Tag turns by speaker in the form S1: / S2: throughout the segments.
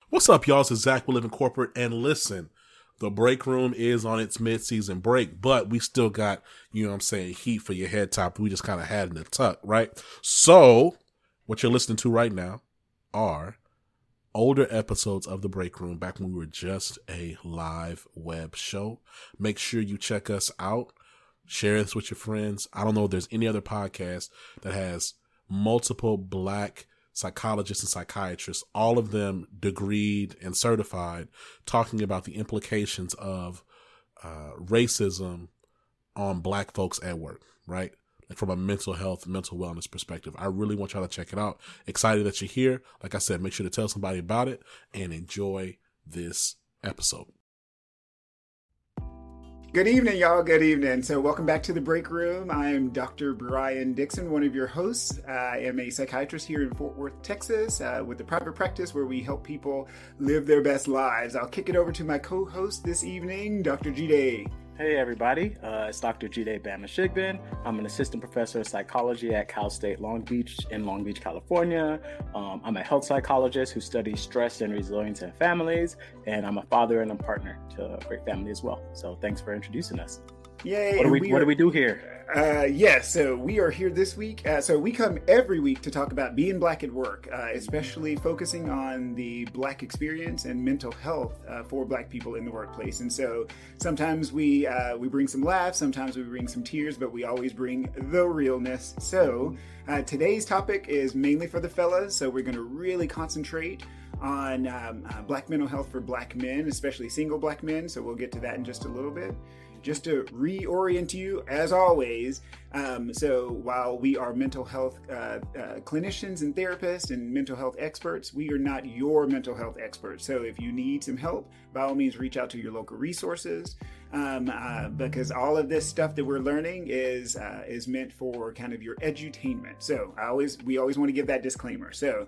S1: What's up, y'all? This is Zach. We live in corporate, and listen, the break room is on its mid-season break, but we still got, heat for your head top. We just kind of had in the tuck, right? So, what you're listening to right now are older episodes of the break room back when we were just a live web show. Make sure you check us out. Share this with your friends. I don't know if there's any other podcast that has multiple Black psychologists and psychiatrists, all of them degreed and certified, talking about the implications of racism on Black folks at work, right? Like from a mental health, mental wellness perspective. I really want y'all to check it out. Excited that you're here. Like I said, make sure to tell somebody about it and enjoy this episode.
S2: Good evening, y'all. Good evening. So welcome back to the break room. I am Dr. Brian Dixon, one of your hosts. I am a psychiatrist here in Fort Worth, Texas, with a private practice where we help people live their best lives. I'll kick it over to my co-host this evening, Dr. Jide.
S3: Hey everybody, it's Dr. Jide Bama-Shigbin. I'm an assistant professor of psychology at Cal State Long Beach in Long Beach, California. I'm a health psychologist who studies stress and resilience in families, and I'm a father and a partner to a great family as well. So thanks for introducing us.
S2: Yay!
S3: What do we do here?
S2: So we are here this week. So we come every week to talk about being Black at work, especially focusing on the Black experience and mental health for Black people in the workplace. And so sometimes we bring some laughs, sometimes we bring some tears, but we always bring the realness. So today's topic is mainly for the fellas. So we're going to really concentrate on Black mental health for Black men, especially single Black men. So we'll get to that in just a little bit. Just to reorient you, as always, so while we are mental health clinicians and therapists and mental health experts, we are not your mental health experts. So if you need some help, by all means, reach out to your local resources, because all of this stuff that we're learning is meant for kind of your edutainment. So we always want to give that disclaimer. So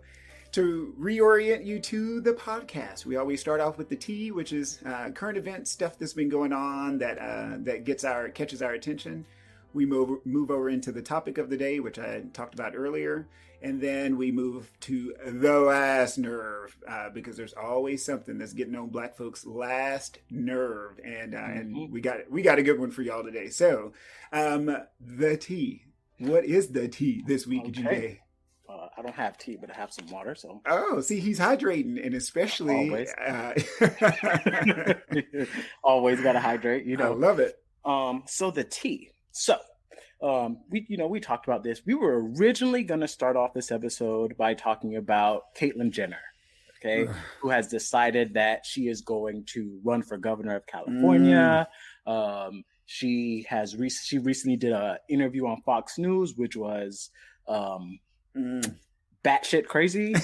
S2: to reorient you to the podcast, we always start off with the T, which is current event stuff that's been going on that catches our attention. We move over into the topic of the day, which I talked about earlier, and then we move to the last nerve, because there's always something that's getting on Black folks' last nerve, and we got a good one for y'all today. So, the T. What is the T this week, Jide?
S3: I don't have tea, but I have some water. So
S2: see, he's hydrating, and especially
S3: always got to hydrate.
S2: I love it.
S3: So the tea. So we talked about this. We were originally going to start off this episode by talking about Caitlyn Jenner, okay, who has decided that she is going to run for governor of California. She recently did an interview on Fox News, which was batshit crazy.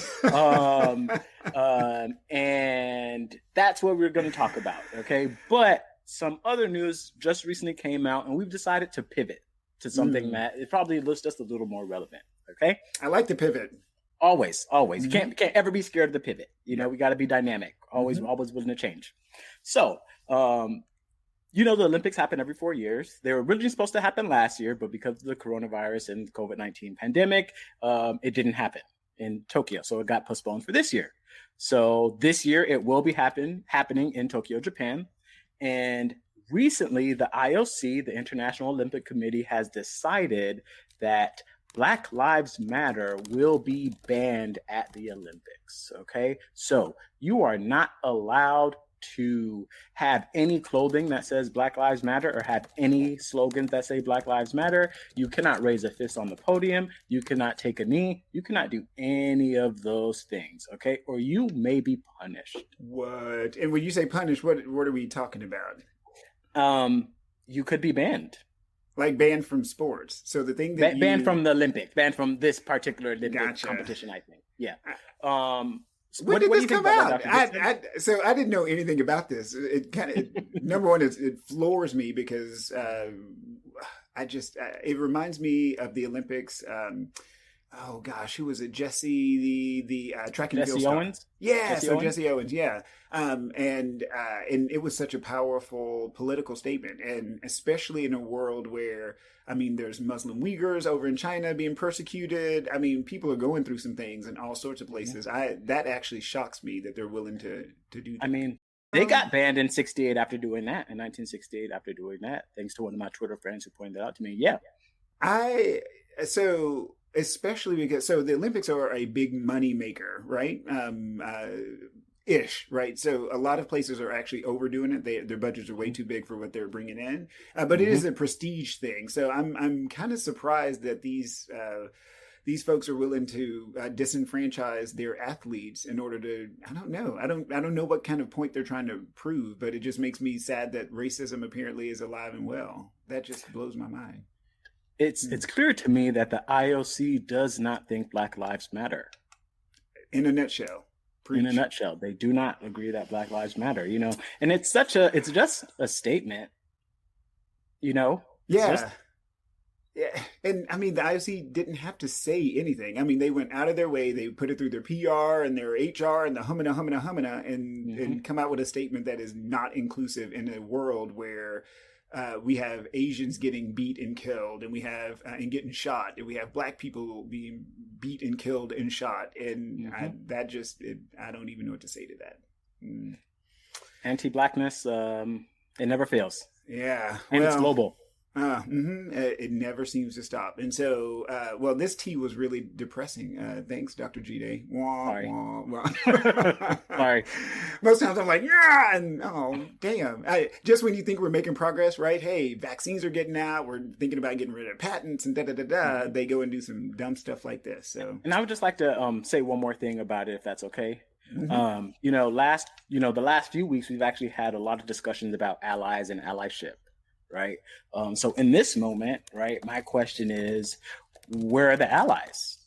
S3: And that's what we're going to talk about. Okay. But some other news just recently came out, and we've decided to pivot to something that it probably looks just a little more relevant. Okay.
S2: I like the pivot.
S3: Always. You can't ever be scared of the pivot. We got to be dynamic. Always willing to change. So, the Olympics happen every 4 years. They were originally supposed to happen last year, but because of the coronavirus and COVID-19 pandemic, it didn't happen in Tokyo. So it got postponed for this year. So this year it will be happening in Tokyo, Japan. And recently the IOC, the International Olympic Committee, has decided that Black Lives Matter will be banned at the Olympics. Okay. So you are not allowed to have any clothing that says Black Lives Matter or have any slogans that say Black Lives Matter. You cannot raise a fist on the podium. You cannot take a knee. You cannot do any of those things, okay? Or you may be punished.
S2: What? And when you say punished, what are we talking about?
S3: You could be banned.
S2: Like banned from sports. So the thing that
S3: banned from the Olympics, banned from this particular Olympic competition, I think. Yeah.
S2: When did this come out? So I didn't know anything about this. It kind of number one, it floors me because it reminds me of the Olympics. oh gosh, who was it? Jesse, the track and field
S3: Jesse
S2: star.
S3: Owens.
S2: Yeah,
S3: Jesse
S2: so
S3: Owens.
S2: Jesse Owens, yeah, and it was such a powerful political statement, and especially in a world where, I mean, there's Muslim Uyghurs over in China being persecuted. I mean, people are going through some things in all sorts of places. That actually shocks me that they're willing to do that.
S3: I mean, they got banned in 68 after doing that, in 1968 after doing that, thanks to one of my Twitter friends who pointed that out to me. Yeah.
S2: So especially because the Olympics are a big money maker, right? Ish, right? So a lot of places are actually overdoing it. Their budgets are way too big for what they're bringing in, but it is a prestige thing. So I'm kind of surprised that these folks are willing to disenfranchise their athletes in order to, I don't know what kind of point they're trying to prove, but it just makes me sad that racism apparently is alive and well. That just blows my mind.
S3: It's clear to me that the IOC does not think Black Lives Matter.
S2: In a nutshell. Preach.
S3: In a nutshell, they do not agree that Black Lives Matter, and it's just a statement,
S2: Yeah. Yeah. And I mean, the IOC didn't have to say anything. I mean, they went out of their way. They put it through their PR and their HR and the humana, and come out with a statement that is not inclusive in a world where we have Asians getting beat and killed, and we have and getting shot, and we have Black people being beat and killed and shot, and I don't even know what to say to that.
S3: Anti-Blackness, it never fails.
S2: Yeah,
S3: and it's global.
S2: It never seems to stop. And so, this tea was really depressing. Thanks, Dr. Jide.
S3: Sorry.
S2: Sorry. Most times I'm like, yeah, and oh, damn. Just when you think we're making progress, right? Hey, vaccines are getting out. We're thinking about getting rid of patents and da-da-da-da. They go and do some dumb stuff like this. So,
S3: and I would just like to say one more thing about it, if that's okay. The last few weeks, we've actually had a lot of discussions about allies and allyship. Right. So in this moment, right, my question is, where are the allies?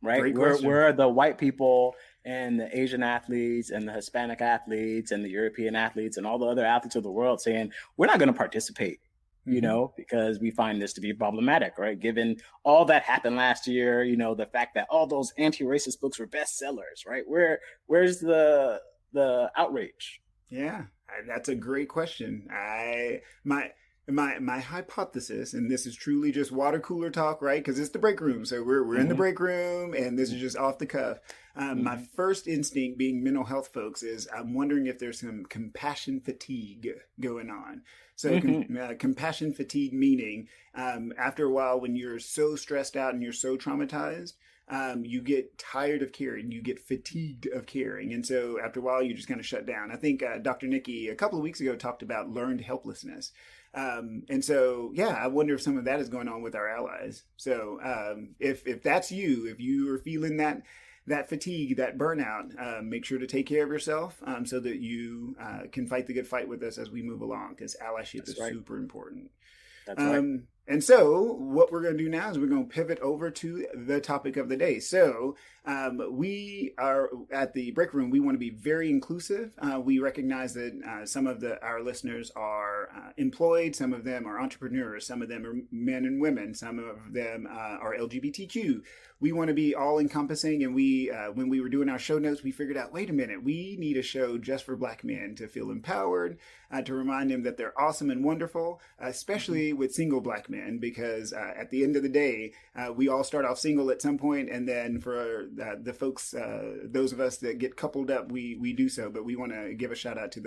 S3: Right. Where are the white people and the Asian athletes and the Hispanic athletes and the European athletes and all the other athletes of the world saying, we're not going to participate, because we find this to be problematic, right? Given all that happened last year, the fact that all those anti-racist books were bestsellers, right? Where's the outrage?
S2: Yeah. That's a great question. My hypothesis, and this is truly just water cooler talk, right? Because it's the break room, so we're in the break room, and this is just off the cuff. My first instinct, being mental health folks, is I'm wondering if there's some compassion fatigue going on. So compassion fatigue meaning after a while, when you're so stressed out and you're so traumatized, you get tired of caring, you get fatigued of caring. And so after a while, you just kind of shut down. I think Dr. Nikki a couple of weeks ago talked about learned helplessness. And so, I wonder if some of that is going on with our allies. So if that's you, if you are feeling that fatigue, that burnout, make sure to take care of yourself so that you can fight the good fight with us as we move along, because allyship is super important.
S3: That's right.
S2: And so what we're going to do now is we're going to pivot over to the topic of the day. So we are at the break room. We want to be very inclusive. We recognize that some of our listeners are employed. Some of them are entrepreneurs. Some of them are men and women. Some of them are LGBTQ. We want to be all encompassing. And when we were doing our show notes, we figured out, wait a minute, we need a show just for Black men to feel empowered, to remind them that they're awesome and wonderful, especially with single Black men, because at the end of the day, we all start off single at some point, and then for the folks, those of us that get coupled up, we do so. But we want to give a shout out to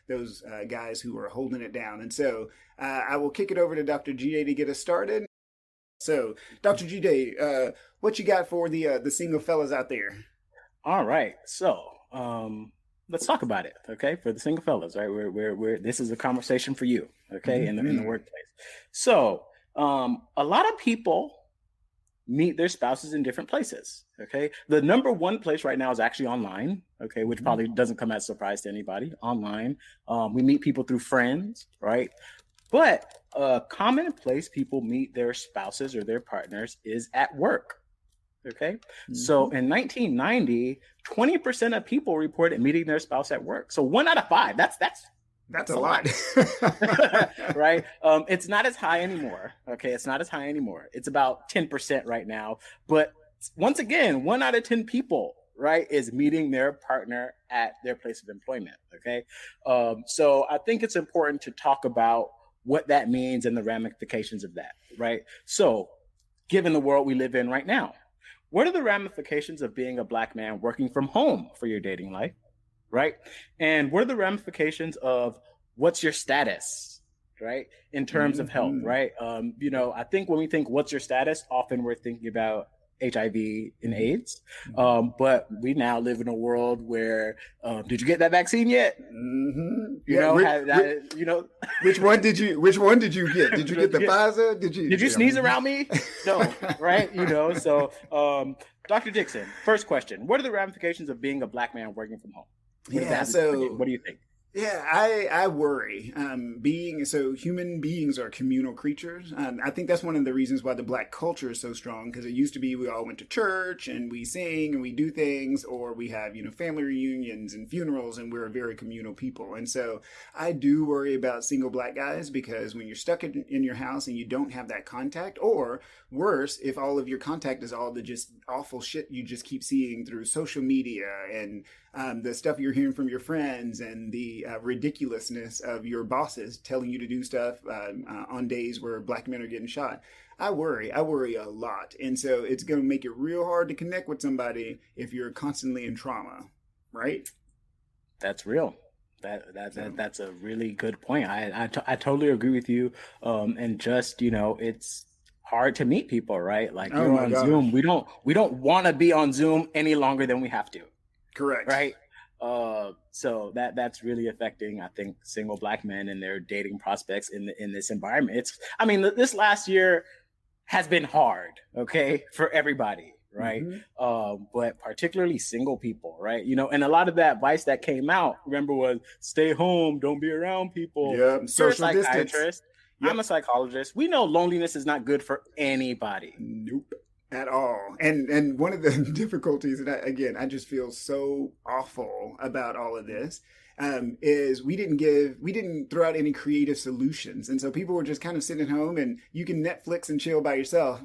S2: those guys who are holding it down. And so I will kick it over to Dr. Jide to get us started. So, Dr. Jide, what you got for the single fellas out there?
S3: All right, so let's talk about it, okay? For the single fellas, right? We're this is a conversation for you, okay? In the workplace. So, a lot of people meet their spouses in different places, okay? The number one place right now is actually online, okay? Which probably doesn't come as a surprise to anybody. Online, we meet people through friends, right? But a common place people meet their spouses or their partners is at work. Okay. So in 1990, 20% of people reported meeting their spouse at work. So 1 out of 5, that's
S2: That's a lot.
S3: Right? It's not as high anymore. Okay, it's not as high anymore. It's about 10% right now. But once again, 1 out of 10 people, right, is meeting their partner at their place of employment. Okay, so I think it's important to talk about what that means and the ramifications of that. Right. So, given the world we live in right now, what are the ramifications of being a Black man working from home for your dating life? Right. And what are the ramifications of what's your status, right, in terms of health, right? I think when we think what's your status, often we're thinking about HIV and AIDS. But we now live in a world where, did you get that vaccine yet?
S2: Which one did you get? Did you get the Pfizer? Did you
S3: sneeze around me? No, right? So, Dr. Dixon, first question: what are the ramifications of being a Black man working from home? What do you think?
S2: Yeah, I worry. Human beings are communal creatures. I think that's one of the reasons why the Black culture is so strong, because it used to be we all went to church and we sing and we do things, or we have, family reunions and funerals, and we're a very communal people. And so I do worry about single Black guys, because when you're stuck in your house and you don't have that contact, or worse, if all of your contact is all the just awful shit you just keep seeing through social media and the stuff you're hearing from your friends and the ridiculousness of your bosses telling you to do stuff on days where Black men are getting shot. I worry a lot. And so it's going to make it real hard to connect with somebody if you're constantly in trauma, right?
S3: That's real. That's a really good point. I totally agree with you. And just, it's hard to meet people, right? Like you're on Zoom. We don't want to be on Zoom any longer than we have to.
S2: Correct.
S3: Right. So that's really affecting, I think, single Black men and their dating prospects in this environment. This last year has been hard, okay, for everybody, right? But particularly single people, right? And a lot of that advice that came out, remember, was stay home, don't be around people.
S2: Yeah, social distance.
S3: Yep. I'm a psychologist. We know loneliness is not good for anybody.
S2: Nope. At all. And one of the difficulties, and I just feel so awful about all of this, is we didn't throw out any creative solutions. And so people were just kind of sitting at home, and you can Netflix and chill by yourself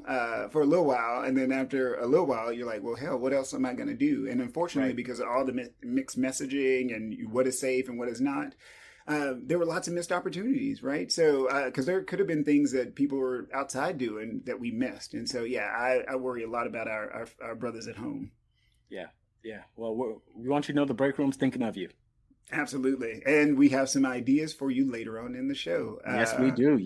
S2: for a little while. And then after a little while, you're like, well, hell, what else am I going to do? And unfortunately, because of all the mixed messaging and what is safe and what is not, there were lots of missed opportunities, right? So, because there could have been things that people were outside doing that we missed. And so, I worry a lot about our brothers at home. Yeah.
S3: Well, we want you to know the break room's thinking of you.
S2: Absolutely. And we have some ideas for you later on in the show.
S3: Yes, we do.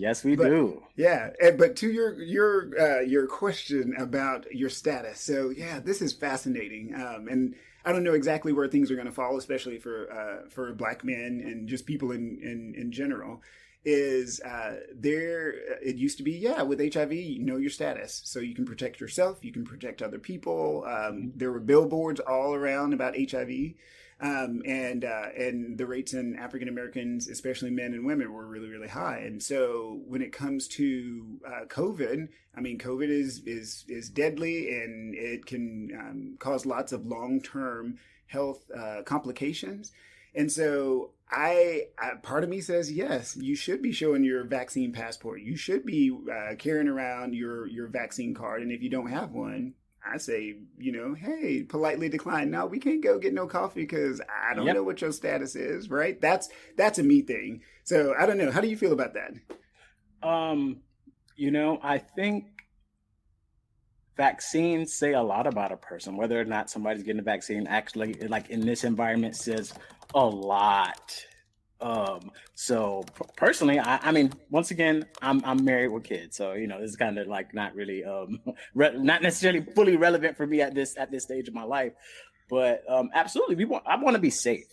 S2: Yeah. But to your question about your status. So, this is fascinating. And I don't know exactly where things are going to fall, especially for Black men and just people in general. It used to be, with HIV, you know your status. So you can protect yourself, you can protect other people. There were billboards all around about HIV. And the rates in African Americans, especially men and women, were really, really high. And so when it comes to COVID, COVID is deadly, and it can cause lots of long-term health complications. And so part of me says, yes, you should be showing your vaccine passport. You should be carrying around your vaccine card. And if you don't have one, I say, hey, politely decline. No, we can't go get no coffee because I don't know what your status is, right? That's a me thing. So I don't know. How do you feel about that?
S3: I think vaccines say a lot about a person. Whether or not somebody's getting a vaccine actually, like in this environment, says a lot. So personally, I once again, I'm married with kids, so this is kind of like not really not necessarily fully relevant for me at this stage of my life, but absolutely, I want to be safe.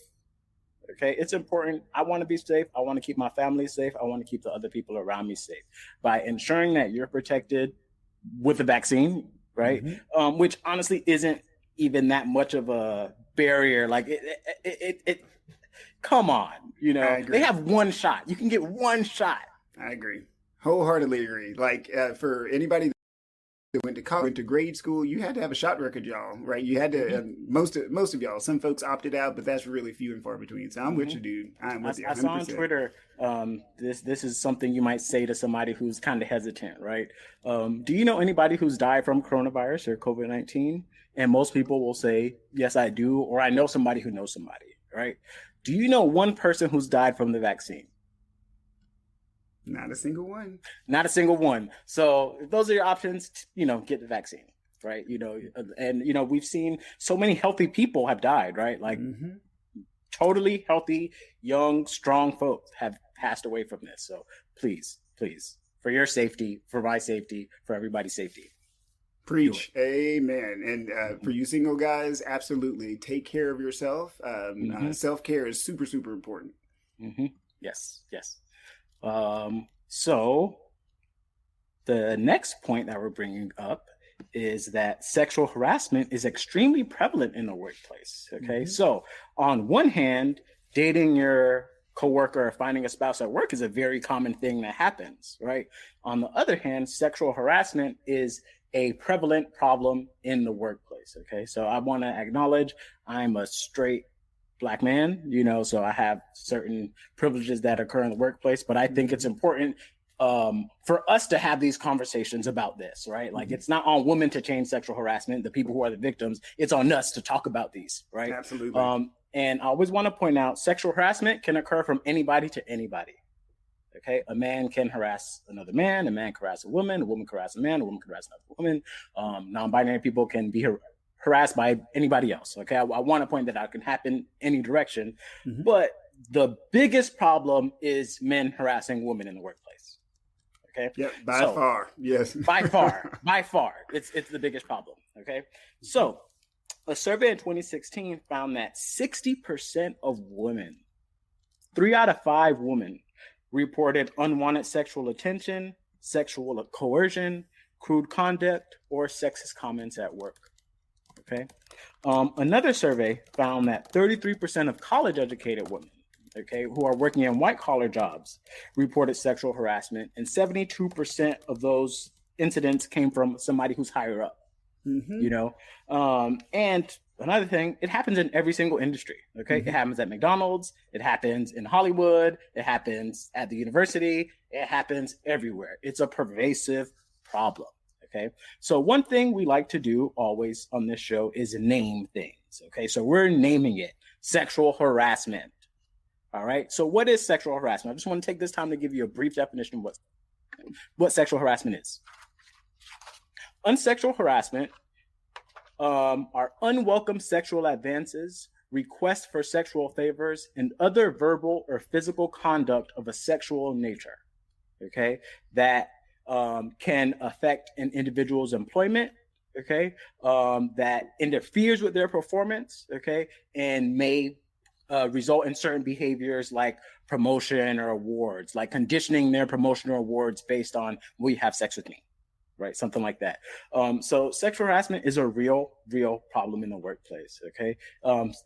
S3: Okay, it's important. I want to be safe. I want to keep my family safe. I want to keep the other people around me safe by ensuring that you're protected with the vaccine, right? Which honestly isn't even that much of a barrier. Like it come on, they have one shot. You can get one shot.
S2: I agree. Wholeheartedly agree. Like for anybody went to college, went to grade school, you had to have a shot record, y'all, right? You had to, most of y'all, some folks opted out, but that's really few and far between. So I'm with you, dude. I'm with you. 100%.
S3: I saw on Twitter, this is something you might say to somebody who's kind of hesitant, right? Do you know anybody who's died from coronavirus or COVID-19? And most people will say, yes, I do, or I know somebody who knows somebody, right? Do you know one person who's died from the vaccine?
S2: Not a single one.
S3: Not a single one. So if those are your options, get the vaccine, right? And we've seen so many healthy people have died, right? Like totally healthy, young, strong folks have passed away from this. So please, for your safety, for my safety, for everybody's safety.
S2: Preach. Amen. And for you single guys, absolutely take care of yourself. Self-care is super, super important.
S3: Yes. So the next point that we're bringing up is that sexual harassment is extremely prevalent in the workplace. Okay. So on one hand, dating your coworker or finding a spouse at work is a very common thing that happens, right? On the other hand, sexual harassment is a prevalent problem in the workplace. Okay. So I want to acknowledge I'm a straight Black man, so I have certain privileges that occur in the workplace, but I think it's important for us to have these conversations about this, right? Like it's not on women to change sexual harassment, the people who are the victims, it's on us to talk about these, right?
S2: Absolutely.
S3: And I always want to point out sexual harassment can occur from anybody to anybody. Okay, a man can harass another man, a man can harass a woman can harass a man, a woman can harass another woman. Non-binary people can be harassed by anybody else. Okay, I want to point that out. It can happen any direction, but the biggest problem is men harassing women in the workplace. Okay,
S2: yeah, by far, yes,
S3: by far, it's the biggest problem. Okay, so a survey in 2016 found that 60% of women, 3 out of 5 women, reported unwanted sexual attention, sexual coercion, crude conduct, or sexist comments at work. Okay. Another survey found that 33% of college-educated women, who are working in white-collar jobs, reported sexual harassment, and 72% of those incidents came from somebody who's higher up. And another thing, it happens in every single industry. Okay, it happens at McDonald's, it happens in Hollywood, it happens at the university, it happens everywhere. It's a pervasive problem. Okay, so one thing we like to do always on this show is name things. Okay, so we're naming it sexual harassment. All right, so what is sexual harassment? I just want to take this time to give you a brief definition of what sexual harassment is. Unsexual harassment are unwelcome sexual advances, requests for sexual favors, and other verbal or physical conduct of a sexual nature. Okay, that can affect an individual's employment, that interferes with their performance, and may result in certain behaviors like promotion or awards, like conditioning their promotion or awards based on, will you have sex with me, right? Something like that. So sexual harassment is a real problem in the workplace,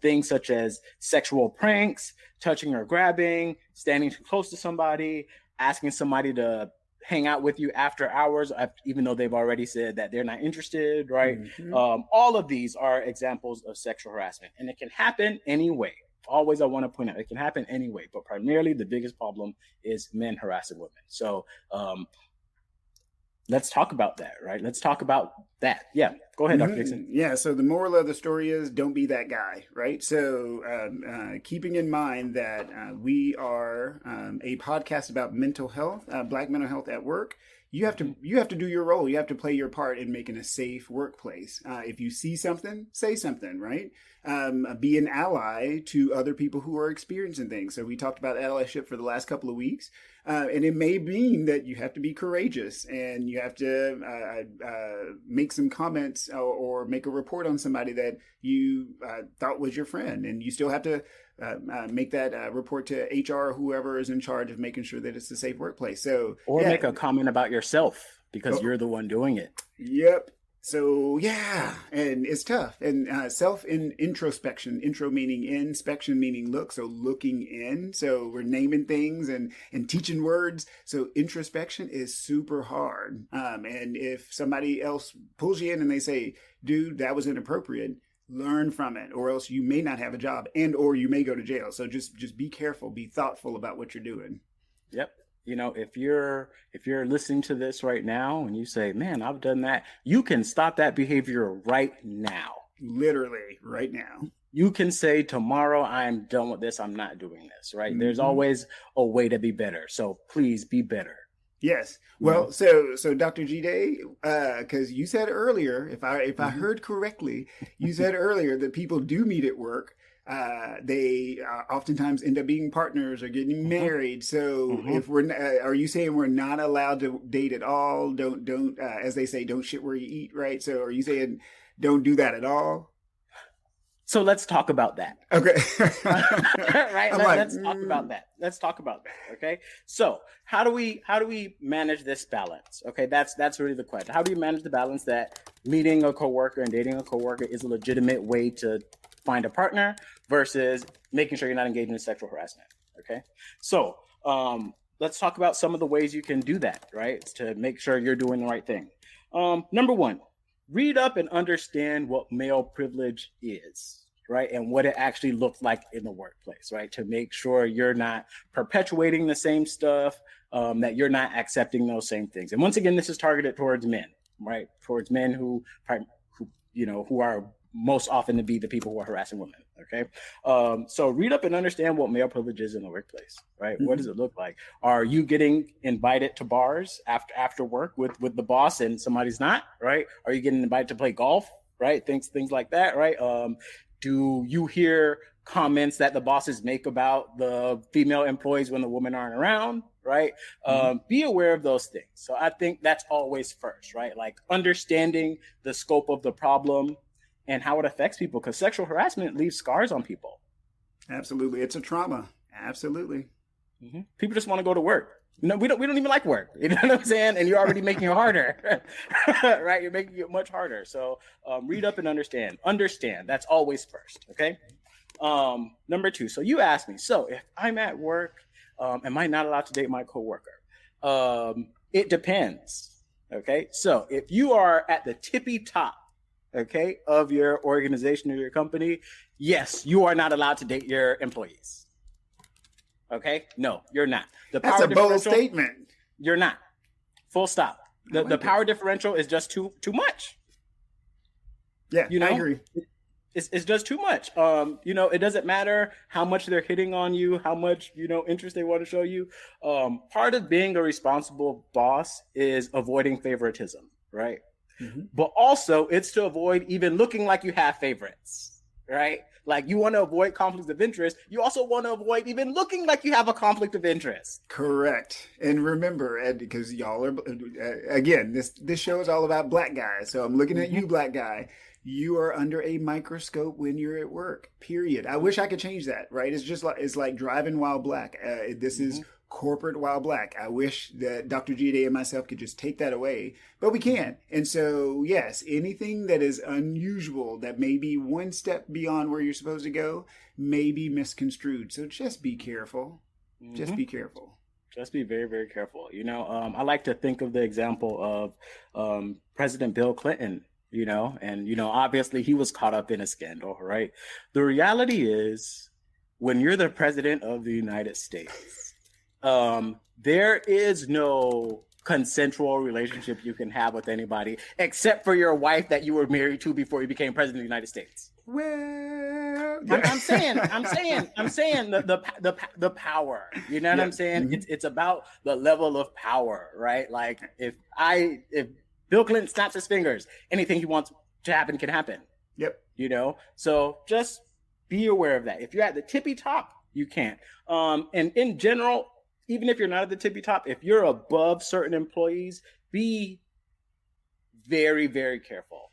S3: things such as sexual pranks, touching or grabbing, standing too close to somebody, asking somebody to hang out with you after hours, even though they've already said that they're not interested, right? All of these are examples of sexual harassment, and it can happen anyway. Always, I want to point out, it can happen anyway, but primarily the biggest problem is men harassing women. So let's talk about that, right? Let's talk about that. Yeah, go ahead, Dr. Dixon.
S2: Yeah, so the moral of the story is don't be that guy, right? So keeping in mind that we are a podcast about mental health, Black mental health at work, you have to do your role. You have to play your part in making a safe workplace. If you see something, say something, right? Be an ally to other people who are experiencing things. So we talked about allyship for the last couple of weeks. And it may mean that you have to be courageous and you have to make some comments or make a report on somebody that you thought was your friend. And you still have to make that report to HR or whoever is in charge of making sure that it's a safe workplace. So,
S3: or make a comment about yourself because you're the one doing it.
S2: Yep. So yeah, and it's tough. And introspection, intro meaning inspection meaning look, so looking in. So we're naming things and teaching words. So introspection is super hard. And if somebody else pulls you in and they say, "Dude, that was inappropriate," learn from it, or else you may not have a job, and or you may go to jail. So just be careful, be thoughtful about what you're doing.
S3: Yep. You know, if you're listening to this right now and you say, "Man, I've done that," you can stop that behavior right now.
S2: Literally right now.
S3: You can say, "Tomorrow I'm done with this. I'm not doing this." Right? Mm-hmm. There's always a way to be better. So please be better.
S2: Yes. Well, so Dr. Jide, because you said earlier, if I heard correctly, you said earlier that people do meet at work. They oftentimes end up being partners or getting married. So if are you saying we're not allowed to date at all? Don't as they say, don't shit where you eat, right? So are you saying don't do that at all?
S3: So let's talk about that.
S2: Okay.
S3: Right. Let's talk about that. Let's talk about that. Okay. So how do we manage this balance? Okay. That's really the question. How do you manage the balance that meeting a coworker and dating a coworker is a legitimate way to find a partner versus making sure you're not engaging in sexual harassment? Okay. So let's talk about some of the ways you can do that, right? To make sure you're doing the right thing. Number one, read up and understand what male privilege is, right? And what it actually looks like in the workplace, right? To make sure you're not perpetuating the same stuff, that you're not accepting those same things. And once again, this is targeted towards men, right? Towards men who are most often to be the people who are harassing women. Okay. So read up and understand what male privilege is in the workplace, right? Mm-hmm. What does it look like? Are you getting invited to bars after work with the boss and somebody's not, right? Are you getting invited to play golf, right? Things like that, right? Do you hear comments that the bosses make about the female employees when the women aren't around, right? Be aware of those things. So I think that's always first, right? Like understanding the scope of the problem and how it affects people, because sexual harassment leaves scars on people.
S2: Absolutely. It's a trauma. Absolutely.
S3: Mm-hmm. People just want to go to work. No, we don't even like work. You know what I'm saying? And you're already making it harder, right? You're making it much harder. So read up and understand. Understand. That's always first. Okay. Number two. So you asked me, so if I'm at work, am I not allowed to date my coworker? It depends. Okay. So if you are at the tippy top, okay, of your organization or your company, yes, you are not allowed to date your employees. Okay? No, you're not.
S2: That's a bold statement.
S3: You're not. Full stop. The power differential is just too much.
S2: Yeah, I agree.
S3: It's just too much. It doesn't matter how much they're hitting on you, how much, interest they want to show you. Part of being a responsible boss is avoiding favoritism, right? Mm-hmm. But also it's to avoid even looking like you have favorites, right? Like you want to avoid conflicts of interest. You also want to avoid even looking like you have a conflict of interest.
S2: Correct. And remember, Ed, because y'all are, again, this show is all about black guys. So I'm looking at you, black guy. You are under a microscope when you're at work, period. I wish I could change that, right? It's like driving while black. This is corporate while black. I wish that Dr. Jide and myself could just take that away, but we can't. And so, yes, anything that is unusual, that may be one step beyond where you're supposed to go, may be misconstrued. So just be careful. Mm-hmm. Just be careful.
S3: Just be very, very careful. I like to think of the example of President Bill Clinton, and obviously he was caught up in a scandal, right? The reality is, when you're the president of the United States, there is no consensual relationship you can have with anybody except for your wife that you were married to before you became president of the United States.
S2: Well,
S3: I'm saying the power. You know what I'm saying? Mm-hmm. It's about the level of power, right? Like if Bill Clinton snaps his fingers, anything he wants to happen can happen.
S2: Yep.
S3: So just be aware of that. If you're at the tippy top, you can't. And in general, even if you're not at the tippy top, if you're above certain employees, be very, very careful.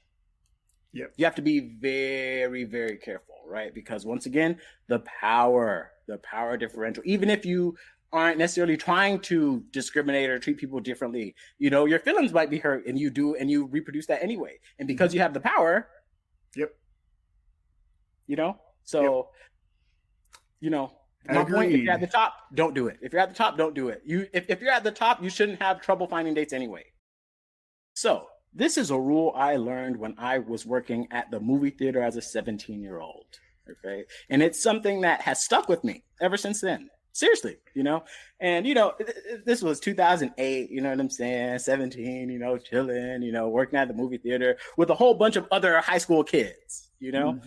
S2: Yep.
S3: You have to be very, very careful, right? Because once again, the power differential, even if you aren't necessarily trying to discriminate or treat people differently. You know, your feelings might be hurt, and you reproduce that anyway. And because you have the power,
S2: yep.
S3: You know, so you know, my point: if you're at the top, don't do it. If you're at the top, don't do it. If you're at the top, you shouldn't have trouble finding dates anyway. So this is a rule I learned when I was working at the movie theater as a 17-year-old. Okay, and it's something that has stuck with me ever since then. Seriously, you know, and, you know, this was 2008, you know what I'm saying? 17, you know, chilling, you know, working at the movie theater with a whole bunch of other high school kids, you know?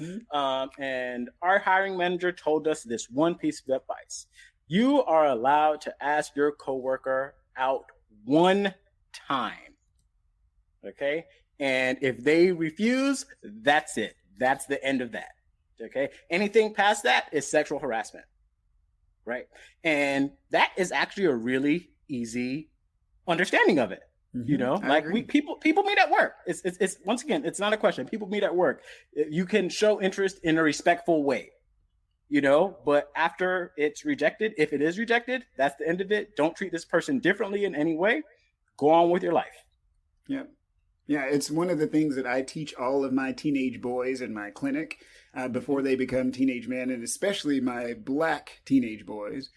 S3: And our hiring manager told us this one piece of advice. You are allowed to ask your coworker out one time. Okay. And if they refuse, that's it. That's the end of that. Okay. Anything past that is sexual harassment. Right. And that is actually a really easy understanding of it. You know, like people meet at work. It's once again, it's not a question. People meet at work. You can show interest in a respectful way, you know, but after it's rejected, if it is rejected, that's the end of it. Don't treat this person differently in any way. Go on with your life.
S2: Yeah. Yeah, it's one of the things that I teach all of my teenage boys in my clinic before they become teenage men, and especially my Black teenage boys,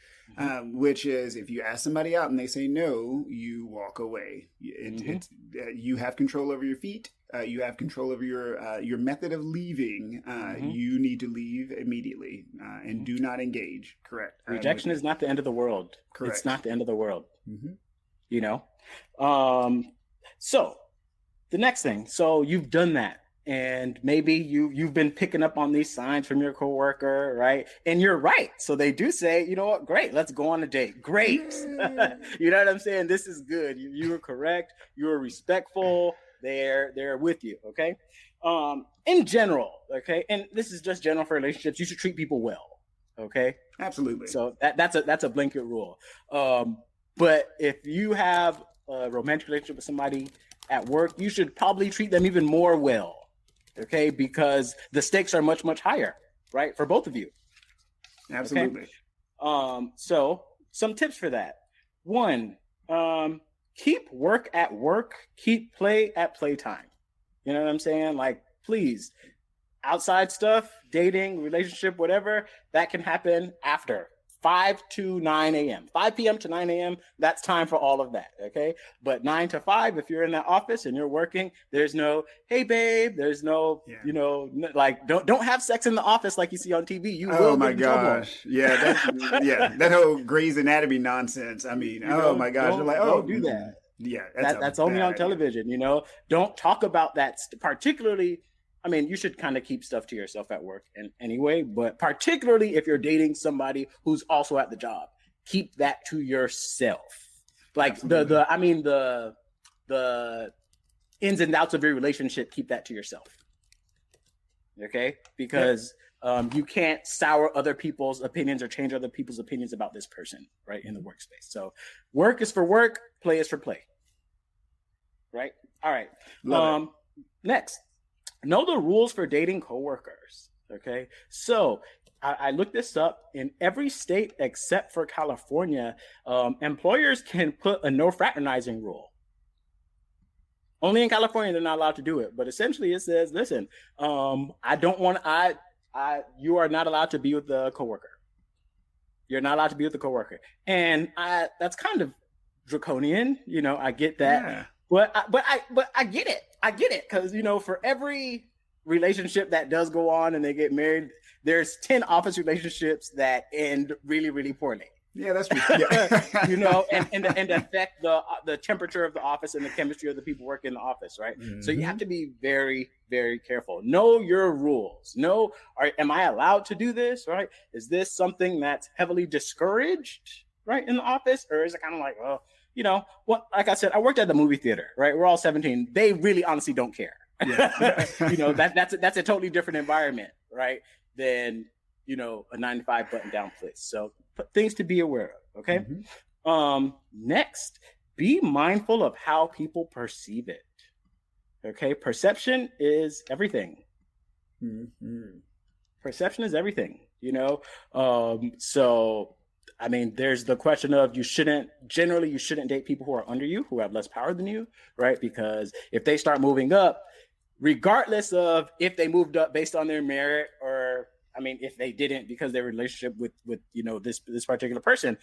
S2: which is if you ask somebody out and they say no, you walk away. You have control over your feet. You have control over your method of leaving. You need to leave immediately and do not engage. Correct.
S3: Rejection is not the end of the world.
S2: Correct.
S3: It's not the end of the world. You know? So the next thing, so you've done that, and maybe you've been picking up on these signs from your coworker, right? And you're right. So they do say, you know what, great, let's go on a date. Great. You know what I'm saying? This is good. You were correct. You were respectful. They're with you. Okay. In general, okay, and this is just general for relationships, you should treat people well. Okay.
S2: Absolutely.
S3: So that's a blanket rule. But if you have a romantic relationship with somebody at work, you should probably treat them even more well, okay? Because the stakes are much, much higher, right? For both of you.
S2: Absolutely.
S3: Okay? So some tips for that. One, keep work at work, keep play at playtime. You know what I'm saying? Like, please, outside stuff, dating, relationship, whatever, that can happen after 5 to 9 a.m. 5 p.m. to 9 a.m., that's time for all of that, okay? But 9 to 5, if you're in that office and you're working, there's no, hey, babe, there's no, you know, like, don't have sex in the office like you see on TV. You will get in trouble.
S2: Yeah, that whole Grey's Anatomy nonsense. I mean, my gosh. You're like,
S3: don't do that.
S2: Yeah,
S3: that's only on television, you know? Don't talk about that, particularly. I mean, you should kind of keep stuff to yourself at work anyway, but particularly if you're dating somebody who's also at the job, keep that to yourself. Like the ins and outs of your relationship, keep that to yourself. Okay? Because you can't sour other people's opinions or change other people's opinions about this person, right, in the workspace. So work is for work, play is for play. Right? All right. Next. Know the rules for dating coworkers. Okay. So I looked this up. In every state except for California, employers can put a no fraternizing rule. Only in California, they're not allowed to do it. But essentially it says, listen, you are not allowed to be with the coworker. You're not allowed to be with the coworker. And that's kind of draconian. You know, I get that. Yeah. But I get it. I get it, because, you know, for every relationship that does go on and they get married, there's 10 office relationships that end really, really poorly.
S2: Yeah, that's true. Yeah.
S3: You know, and affect the temperature of the office and the chemistry of the people working in the office, right? So you have to be very, very careful. Know your rules. Am I allowed to do this, right? Is this something that's heavily discouraged, right, in the office? Or is it kind of like, well, you know, like I said, I worked at the movie theater, right? We're all 17. They really honestly don't care. Yeah. You know, that's a totally different environment, right? Than, you know, a 9 to 5 button down place. So things to be aware of. Okay. Next, be mindful of how people perceive it. Okay. Perception is everything. Perception is everything, you know? So I mean, there's the question of you shouldn't date people who are under you, who have less power than you, right? Because if they start moving up, regardless of if they moved up based on their merit, or I mean, if they didn't because their relationship with this particular person,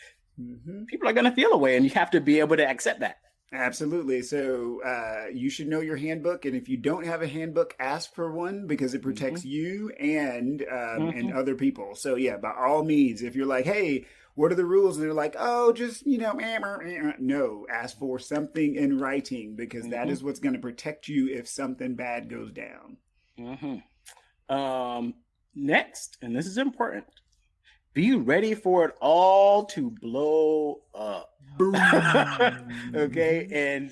S3: people are going to feel a way, and you have to be able to accept that.
S2: Absolutely. So you should know your handbook, and if you don't have a handbook, ask for one, because it protects you and other people. So yeah, by all means, if you're like, hey, what are the rules? And they're like, oh, just, no, ask for something in writing, because that is what's going to protect you if something bad goes down.
S3: Next, and this is important, be ready for it all to blow up. Boom. Okay,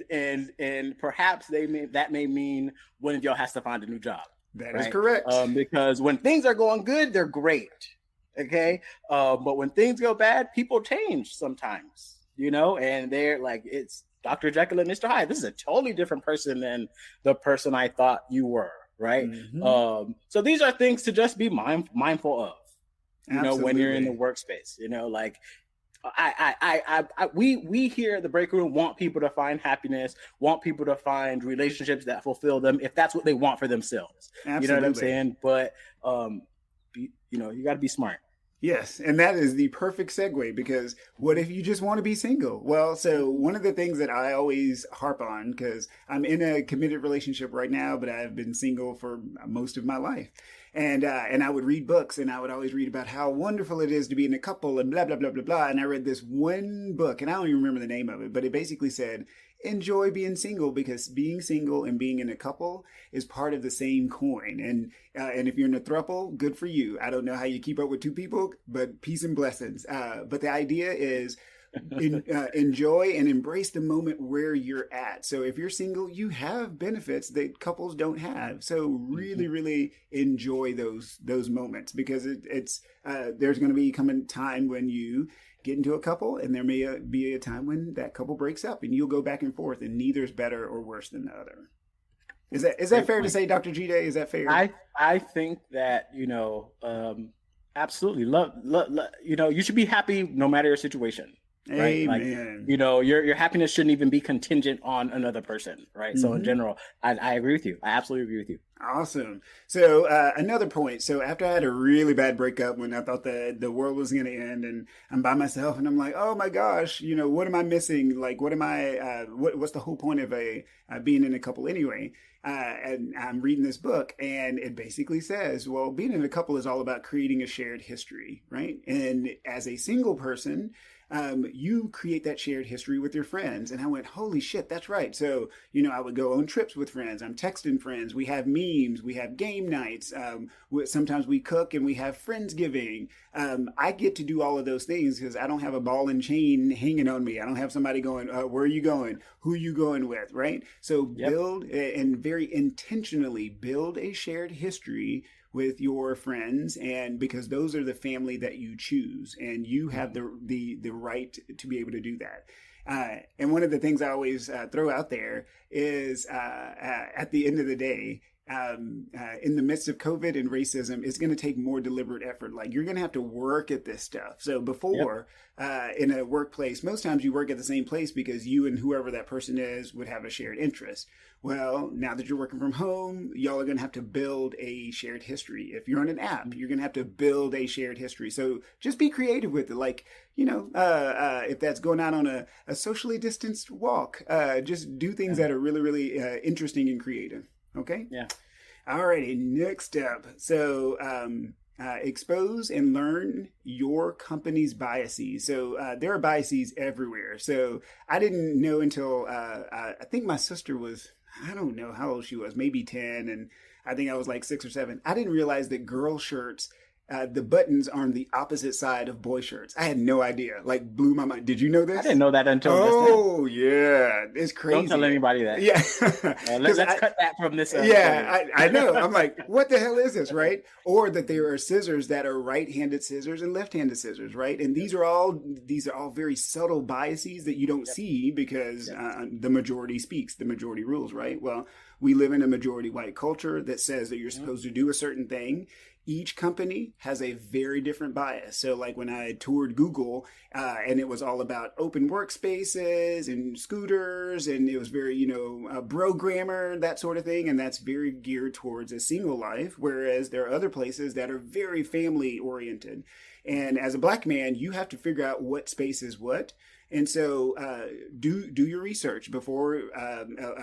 S3: and perhaps that may mean one of y'all has to find a new job.
S2: That is correct.
S3: Because when things are going good, they're great. Okay, but when things go bad, people change sometimes. And they're like, it's Dr. Jekyll and Mr. Hyde. This is a totally different person than the person I thought you were. Right. So these are things to just be mindful of. When you're in the workspace, like we here at the break room want people to find happiness, want people to find relationships that fulfill them if that's what they want for themselves. Absolutely. You know what I'm saying? But, you got to be smart.
S2: Yes, and that is the perfect segue, because what if you just want to be single? Well, so one of the things that I always harp on, because I'm in a committed relationship right now, but I've been single for most of my life. And I would read books, and I would always read about how wonderful it is to be in a couple and blah, blah, blah, blah, blah. And I read this one book, and I don't even remember the name of it, but it basically said, enjoy being single, because being single and being in a couple is part of the same coin. And if you're in a throuple, good for you. I don't know how you keep up with two people, but peace and blessings. But the idea is enjoy and embrace the moment where you're at. So if you're single, you have benefits that couples don't have. So really, really enjoy those moments, because it's there's going to be coming time when you get into a couple, and there may be a time when that couple breaks up, and you'll go back and forth, and neither's better or worse than the other. Is that fair to say, Dr. Jide? Is that fair?
S3: I think that absolutely love you should be happy no matter your situation. Right?
S2: Amen.
S3: Like, your happiness shouldn't even be contingent on another person, right? So in general, I agree with you. I absolutely agree with you.
S2: Awesome. So another point. So after I had a really bad breakup, when I thought that the world was going to end, and I'm by myself, and I'm like, oh my gosh, what am I missing? Like, what am I? What's the whole point of being in a couple anyway? And I'm reading this book, and it basically says, well, being in a couple is all about creating a shared history, right? And as a single person, you create that shared history with your friends. And I went, holy shit, that's right. So, I would go on trips with friends. I'm texting friends. We have memes. We have game nights. Sometimes we cook, and we have Friendsgiving. I get to do all of those things because I don't have a ball and chain hanging on me. I don't have somebody going, where are you going? Who are you going with? Right. So build and very intentionally build a shared history with your friends, and because those are the family that you choose, and you have the right to be able to do that. And one of the things I always throw out there is at the end of the day, in the midst of COVID and racism, it's going to take more deliberate effort. Like, you're going to have to work at this stuff. So before, in a workplace, most times you work at the same place because you and whoever that person is would have a shared interest. Well, now that you're working from home, y'all are going to have to build a shared history. If you're on an app, you're going to have to build a shared history. So just be creative with it. Like, if that's going out on a socially distanced walk, just do things that are really, really interesting and creative. Okay?
S3: Yeah.
S2: Alrighty, next up. So, expose and learn your company's biases. So, there are biases everywhere. So, I didn't know until, I think my sister was, I don't know how old she was, maybe 10. And I think I was like 6 or 7. I didn't realize that girl shirts, the buttons are on the opposite side of boy shirts. I had no idea. Like, blew my mind. Did you know this?
S3: I didn't know that until
S2: Oh, yeah. It's crazy.
S3: Don't tell anybody that.
S2: Yeah.
S3: Let's cut that from this.
S2: I know. I'm like, what the hell is this, right? Or that there are scissors that are right-handed scissors and left-handed scissors, right? And these are all very subtle biases that you don't see because the majority speaks, the majority rules, right? Well, we live in a majority white culture that says that you're supposed to do a certain thing. each company has a very different bias. So like when I toured Google, and it was all about open workspaces and scooters, and it was very, bro grammar, that sort of thing. And that's very geared towards a single life. Whereas there are other places that are very family oriented. And as a Black man, you have to figure out what space is what. And so do your research before,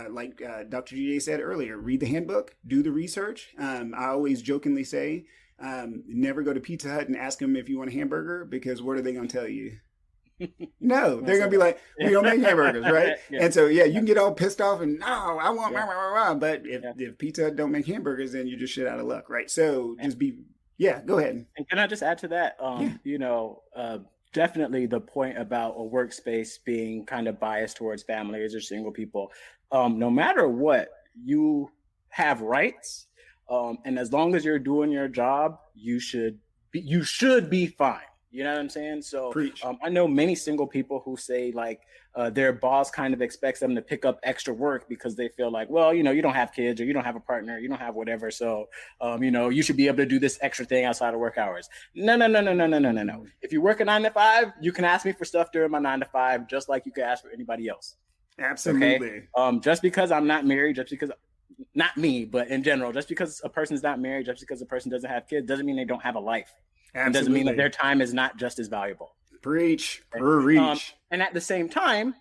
S2: like Dr. Jide said earlier, read the handbook, do the research. I always jokingly say, never go to Pizza Hut and ask them if you want a hamburger, because what are they going to tell you? No, they're going to be like, we don't make hamburgers, right? Yeah. And so, you can get all pissed off and, no, I want, but if Pizza Hut don't make hamburgers, then you're just shit out of luck, right? So just go ahead.
S3: And can I just add to that? Definitely the point about a workspace being kind of biased towards families or single people. No matter what, you have rights, and as long as you're doing your job, you should be fine. You know what I'm saying? So I know many single people who say like their boss kind of expects them to pick up extra work because they feel like, well, you don't have kids or you don't have a partner, you don't have whatever. So, you should be able to do this extra thing outside of work hours. No. If you work a 9 to 5, you can ask me for stuff during my 9 to 5, just like you can ask for anybody else.
S2: Absolutely.
S3: Okay? Just because I'm not married, not me, but in general, just because a person's not married, just because a person doesn't have kids, doesn't mean they don't have a life. Absolutely. It doesn't mean that their time is not just as valuable.
S2: Preach.
S3: And at the same time,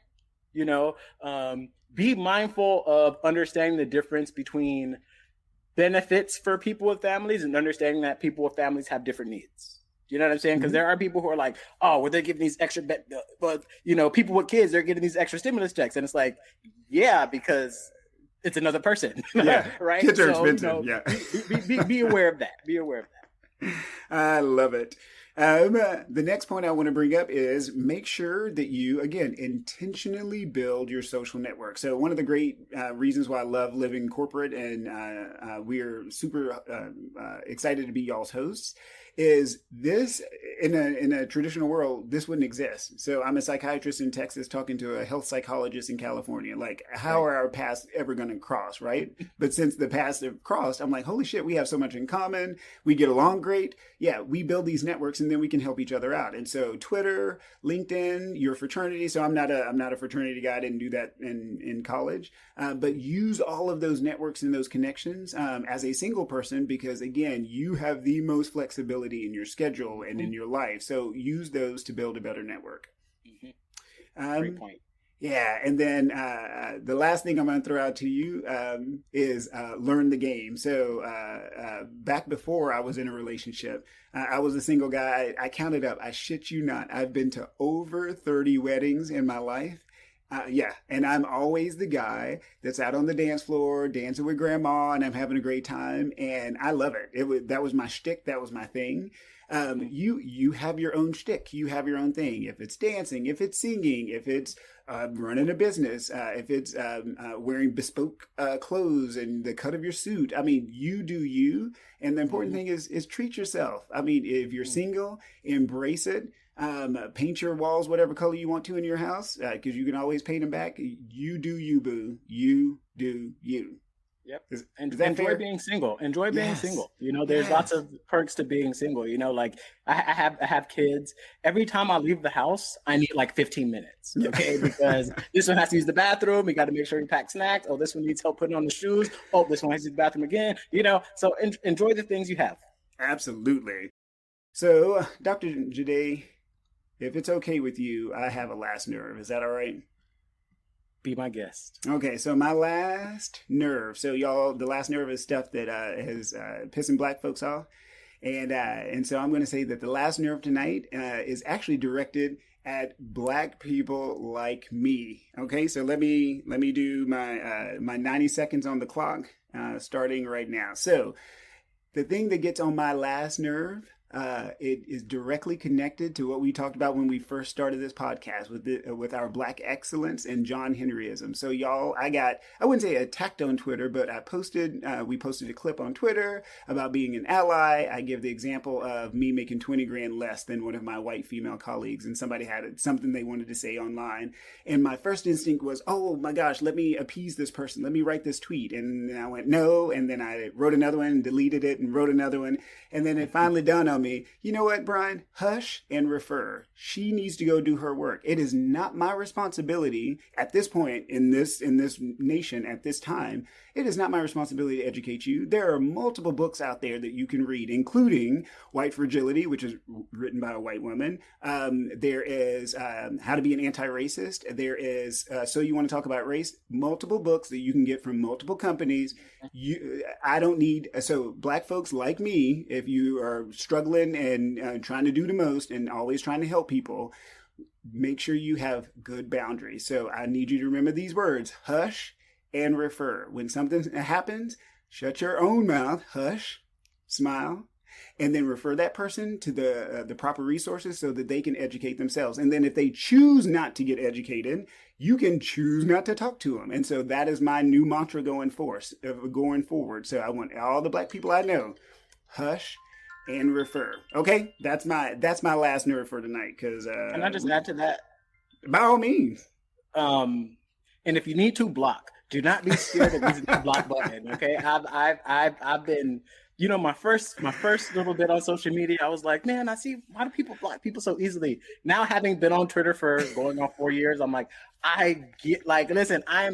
S3: be mindful of understanding the difference between benefits for people with families and understanding that people with families have different needs. You know what I'm saying? Because there are people who are like, oh, well, they're giving these extra, but people with kids, they're getting these extra stimulus checks. And it's like, yeah, because it's another person.
S2: Yeah.
S3: Right?
S2: Kids are expensive.
S3: Be aware of that. Be aware of that.
S2: I love it. The next point I want to bring up is make sure that you, again, intentionally build your social network. So one of the great reasons why I love living corporate, and we're super excited to be y'all's hosts, is this in a traditional world, this wouldn't exist. So I'm a psychiatrist in Texas talking to a health psychologist in California. Like, how are our paths ever going to cross, right? But since the paths have crossed, I'm like, holy shit, we have so much in common. We get along great. Yeah, we build these networks and then we can help each other out. And so Twitter, LinkedIn, your fraternity. So I'm not a fraternity guy. I didn't do that in college. But use all of those networks and those connections as a single person, because again, you have the most flexibility in your schedule and in your life. So use those to build a better network.
S3: Great point.
S2: Yeah. And then the last thing I'm going to throw out to you is learn the game. So back before I was in a relationship, I was a single guy. I counted up, I shit you not, I've been to over 30 weddings in my life. And I'm always the guy that's out on the dance floor dancing with grandma, and I'm having a great time, and I love it. That was my shtick. That was my thing. You have your own shtick. You have your own thing. If it's dancing, if it's singing, if it's running a business, if it's wearing bespoke clothes and the cut of your suit. I mean, you do you. And the important thing is treat yourself. I mean, if you're single, embrace it. Paint your walls whatever color you want to in your house, because you can always paint them back. You do you, boo. You do you.
S3: Yep. Enjoy being single. Enjoy being single. There's lots of perks to being single. Like I have kids. Every time I leave the house, I need like 15 minutes. Okay, because this one has to use the bathroom. We got to make sure you pack snacks. Oh, this one needs help putting on the shoes. Oh, this one has to use the bathroom again. So enjoy the things you have.
S2: Absolutely. So, Dr. Jide, if it's okay with you, I have a last nerve. Is that all right?
S3: Be my guest.
S2: Okay, so my last nerve. So y'all, the last nerve is stuff that is pissing Black folks off. And so I'm going to say that the last nerve tonight is actually directed at Black people like me. Okay, so let me do my 90 seconds on the clock starting right now. So the thing that gets on my last nerve It is directly connected to what we talked about when we first started this podcast with our Black excellence and John Henryism. So y'all, I wouldn't say attacked on Twitter, but we posted a clip on Twitter about being an ally. I give the example of me making 20 grand less than one of my white female colleagues, and somebody had something they wanted to say online. And my first instinct was, oh my gosh, let me appease this person. Let me write this tweet. And then I went, no. And then I wrote another one and deleted it and wrote another one. And then it finally dawned on me, you know what, Brian? Hush and refer. She needs to go do her work. It is not my responsibility at this point in this nation at this time. It is not my responsibility to educate you. There are multiple books out there that you can read, including White Fragility, which is written by a white woman. There is How to Be an Anti-Racist. There is So You Want to Talk About Race. Multiple books that you can get from multiple companies. I don't need, so Black folks like me, if you are struggling and trying to do the most and always trying to help people, make sure you have good boundaries. So I need you to remember these words: hush and refer. When something happens, shut your own mouth, hush, smile, and then refer that person to the proper resources so that they can educate themselves. And then if they choose not to get educated, you can choose not to talk to them. And so that is my new mantra going forward. So I want all the Black people I know, hush and refer. Okay, that's my last nerd for tonight. Because
S3: can I just add to that?
S2: By all means.
S3: And if you need to block, do not be scared of using the block button. Okay, I've been, my first little bit on social media, I was like, man, I see, why do people block people so easily? Now, having been on Twitter for going on 4 years, I'm like, I get, like, listen, I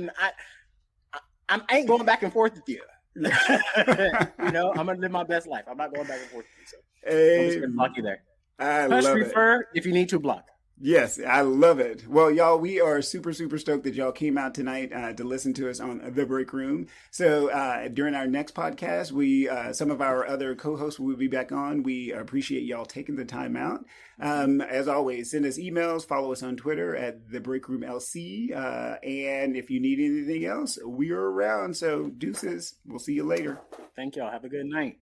S3: ain't going back and forth with you. I'm gonna live my best life. I'm not going back and forth with you. So I'm just gonna block you there. Hush, refer if you need to block.
S2: Yes, I love it. Well, y'all, we are super, super stoked that y'all came out tonight to listen to us on The Break Room. So during our next podcast, some of our other co-hosts will be back on. We appreciate y'all taking the time out. As always, send us emails, follow us on Twitter at The Break Room LC. And if you need anything else, we are around. So deuces, we'll see you later.
S3: Thank y'all. Have a good night.